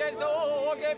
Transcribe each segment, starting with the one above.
Gesù che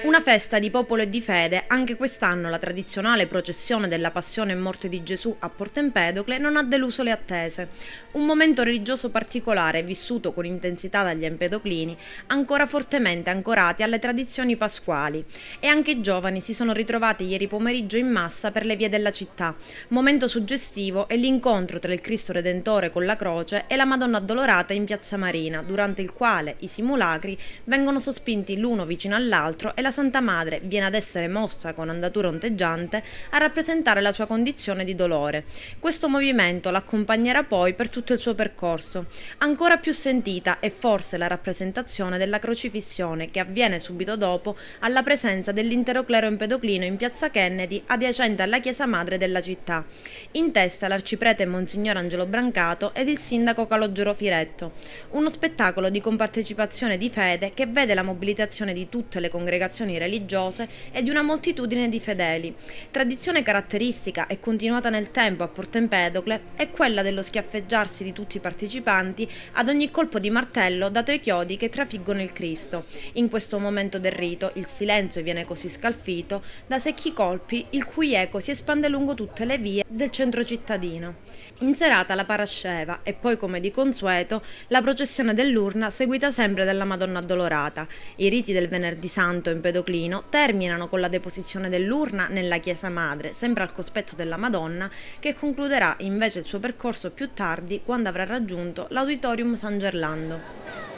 Una festa di popolo e di fede, anche quest'anno la tradizionale processione della Passione e Morte di Gesù a Porto Empedocle non ha deluso le attese. Un momento religioso particolare vissuto con intensità dagli empedoclini, ancora fortemente ancorati alle tradizioni pasquali. E anche i giovani si sono ritrovati ieri pomeriggio in massa per le vie della città. Momento suggestivo è l'incontro tra il Cristo Redentore con la croce e la Madonna Addolorata in Piazza Marina, durante il quale i simulacri vengono sospinti l'uno vicino all'altro e la Santa Madre viene ad essere mossa con andatura ondeggiante a rappresentare la sua condizione di dolore. Questo movimento l'accompagnerà poi per tutto il suo percorso. Ancora più sentita è forse la rappresentazione della crocifissione che avviene subito dopo alla presenza dell'intero clero empedoclino in Piazza Kennedy, adiacente alla chiesa madre della città. In testa l'arciprete Monsignor Angelo Brancato ed il sindaco Calogero Firetto. Uno spettacolo di compartecipazione di fede che vede la mobilitazione di tutte le congregazioni religiose e di una moltitudine di fedeli. Tradizione caratteristica e continuata nel tempo a Porto Empedocle è quella dello schiaffeggiarsi di tutti i partecipanti ad ogni colpo di martello dato ai chiodi che trafiggono il Cristo. In questo momento del rito il silenzio viene così scalfito da secchi colpi il cui eco si espande lungo tutte le vie del centro cittadino. In serata la parasceva e poi, come di consueto, la processione dell'urna seguita sempre dalla Madonna Addolorata. I riti del Venerdì Santo empedoclino terminano con la deposizione dell'urna nella chiesa madre, sempre al cospetto della Madonna, che concluderà invece il suo percorso più tardi quando avrà raggiunto l'Auditorium San Gerlando.